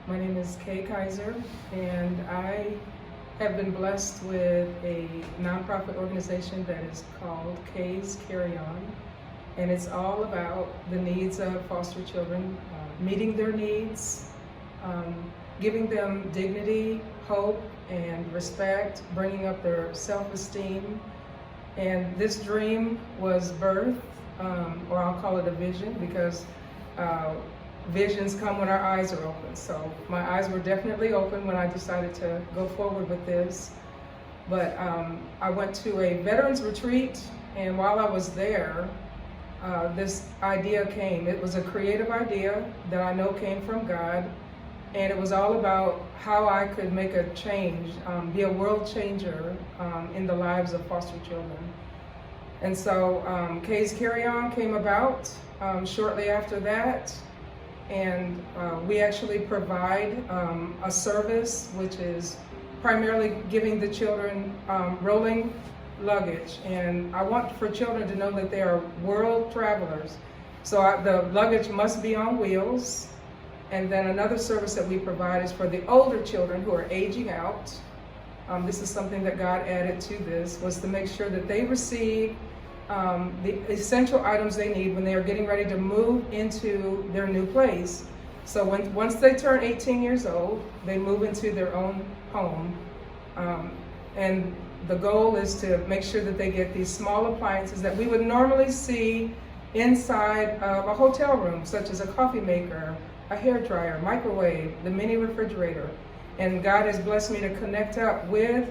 My name is Kaiser, and I have been blessed with a nonprofit organization that is called K's Carry On, and it's all about the needs of foster children, meeting their needs, giving them dignity, hope, and respect, bringing up their self-esteem. And this dream was birthed, or I'll call it a vision, because visions come when our eyes are open. So my eyes were definitely open when I decided to go forward with this. But I went to a veterans retreat, and while I was there, this idea came. It was a creative idea that I know came from God, and it was all about how I could make a change, be a world changer in the lives of foster children. And so K's Carry On came about shortly after that, and we actually provide a service which is primarily giving the children rolling luggage. And I want for children to know that they are world travelers. So the luggage must be on wheels. And then another service that we provide is for the older children who are aging out. This is something that God added to this, was to make sure that they receive the essential items they need when they are getting ready to move into their new place. So once they turn 18 years old, they move into their own home. And the goal is to make sure that they get these small appliances that we would normally see inside of a hotel room, such as a coffee maker, a hair dryer, microwave, the mini refrigerator. And God has blessed me to connect up with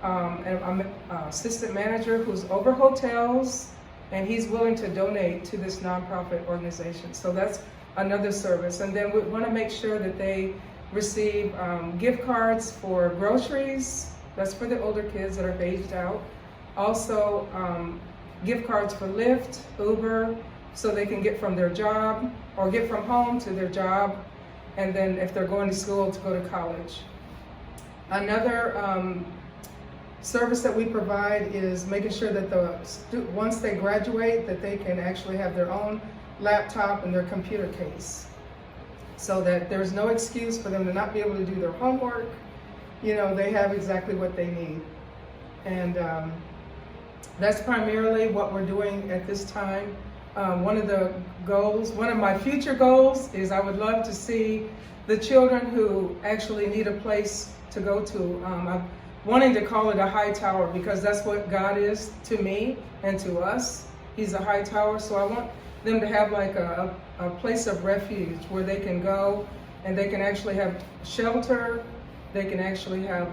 an assistant manager who's over hotels, and he's willing to donate to this nonprofit organization. So that's another service. And then we want to make sure that they receive gift cards for groceries. That's for the older kids that are aged out. Also, gift cards for Lyft, Uber, so they can get from their job or get from home to their job, and then if they're going to school, to go to college. Another service that we provide is making sure that once they graduate, that they can actually have their own laptop and their computer case, so that there's no excuse for them to not be able to do their homework. You know, they have exactly what they need. And that's primarily what we're doing at this time. One of my future goals is I would love to see the children who actually need a place to go to. I'm wanting to call it a high tower, because that's what God is to me and to us. He's a high tower. So I want them to have like a place of refuge where they can go and they can actually have shelter. They can actually have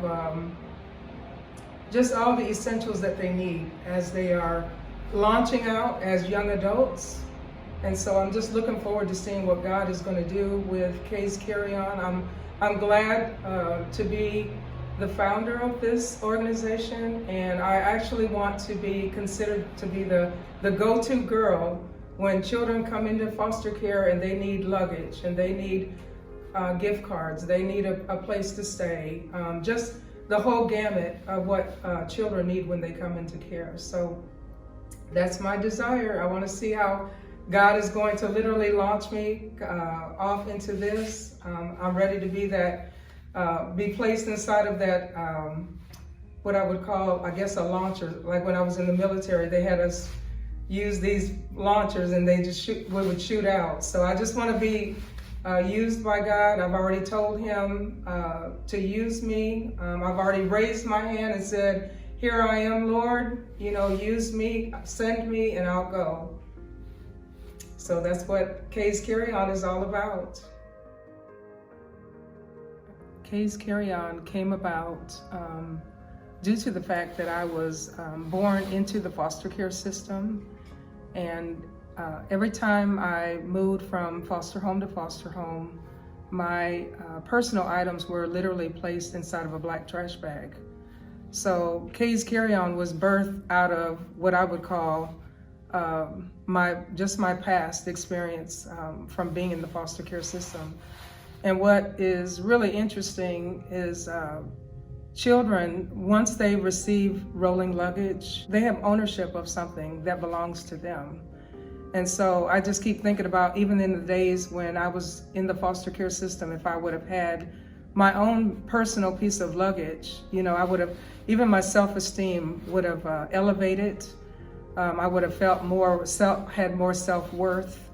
just all the essentials that they need as they are launching out as young adults. And so I'm just looking forward to seeing what God is going to do with K's Carry On. I'm glad to be the founder of this organization, and I actually want to be considered to be the go-to girl when children come into foster care and they need luggage and they need gift cards, they need a place to stay, just the whole gamut of what children need when they come into care. So that's my desire. I want to see how God is going to literally launch me off into this. I'm ready to be placed inside of that, what I would call, I guess, a launcher. Like when I was in the military, they had us use these launchers and they just we would shoot out. So I just want to be used by God. I've already told him to use me. I've already raised my hand and said, "Here I am, Lord, use me, send me, and I'll go." So that's what K's Carry On is all about. K's Carry On came about due to the fact that I was born into the foster care system, and every time I moved from foster home to foster home, my personal items were literally placed inside of a black trash bag. So K's Carry On was birthed out of what I would call my past experience from being in the foster care system. And what is really interesting is children, once they receive rolling luggage, they have ownership of something that belongs to them. And so I just keep thinking about, even in the days when I was in the foster care system, if I would have had my own personal piece of luggage, I would have, even my self-esteem would have elevated. I would have felt had more self-worth.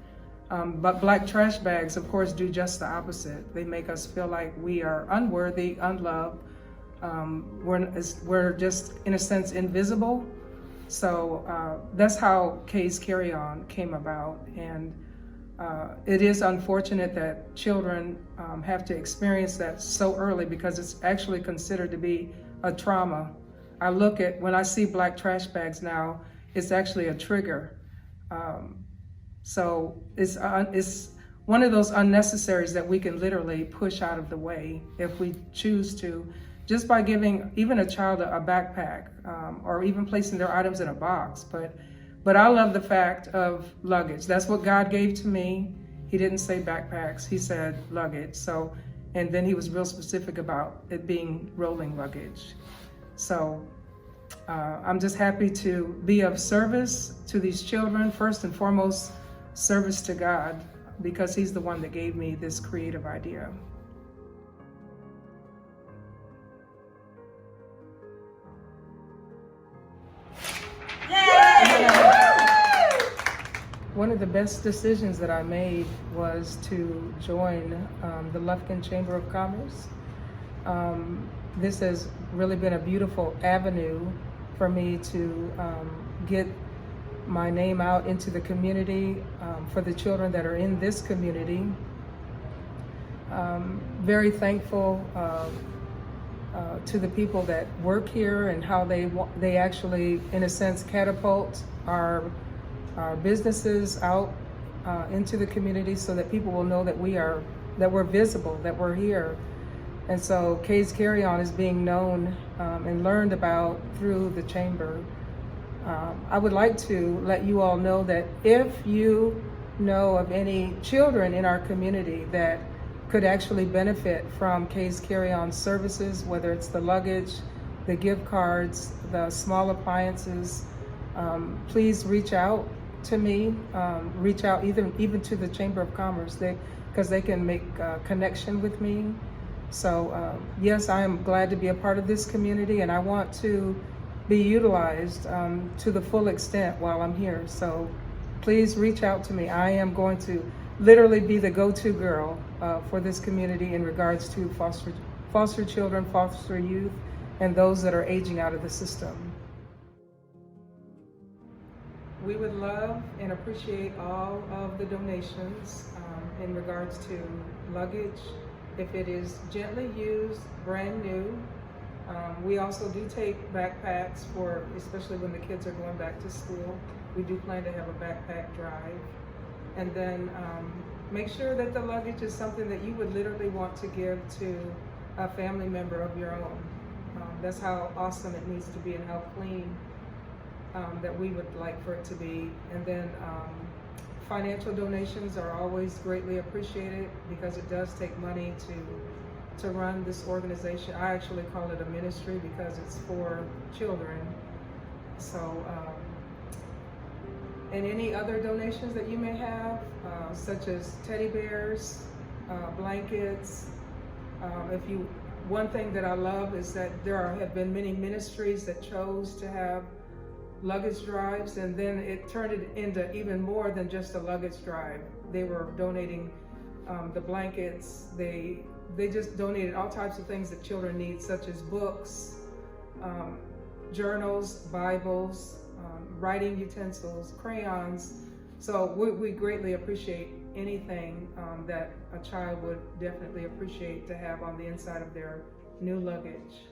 But black trash bags, of course, do just the opposite. They make us feel like we are unworthy, unloved. We're just, in a sense, invisible. So that's how Kay's Carry On came about. And it is unfortunate that children have to experience that so early, because it's actually considered to be a trauma. When I see black trash bags now, it's actually a trigger. So it's one of those unnecessaries that we can literally push out of the way if we choose to, just by giving even a child a backpack, or even placing their items in a box. But I love the fact of luggage. That's what God gave to me. He didn't say backpacks, he said luggage. So, and then he was real specific about it being rolling luggage. So I'm just happy to be of service to these children, first and foremost, service to God, because he's the one that gave me this creative idea. One of the best decisions that I made was to join the Lufkin Chamber of Commerce. This has really been a beautiful avenue for me to get my name out into the community, for the children that are in this community. Very thankful to the people that work here and how they actually, in a sense, catapult our businesses out into the community, so that people will know that we're visible, that we're here. And so Kay's Carry On is being known and learned about through the chamber. I would like to let you all know that if you know of any children in our community that could actually benefit from Kay's Carry On services, whether it's the luggage, the gift cards, the small appliances, please reach out to me. Reach out even to the Chamber of Commerce, because they can make a connection with me. So yes, I am glad to be a part of this community, and I want to be utilized to the full extent while I'm here. So please reach out to me. I am going to literally be the go-to girl for this community in regards to foster children, foster youth, and those that are aging out of the system. We would love and appreciate all of the donations in regards to luggage, if it is gently used, brand new. We also do take backpacks especially when the kids are going back to school. We do plan to have a backpack drive. And then make sure that the luggage is something that you would literally want to give to a family member of your own. That's how awesome it needs to be, and how clean that we would like for it to be. And then financial donations are always greatly appreciated, because it does take money to run this organization. I actually call it a ministry because it's for children. So, and any other donations that you may have, such as teddy bears, blankets. One thing that I love is that have been many ministries that chose to have luggage drives, and then it turned it into even more than just a luggage drive. They were donating the blankets. They just donated all types of things that children need, such as books, journals, Bibles, writing utensils, crayons. So we greatly appreciate anything that a child would definitely appreciate to have on the inside of their new luggage.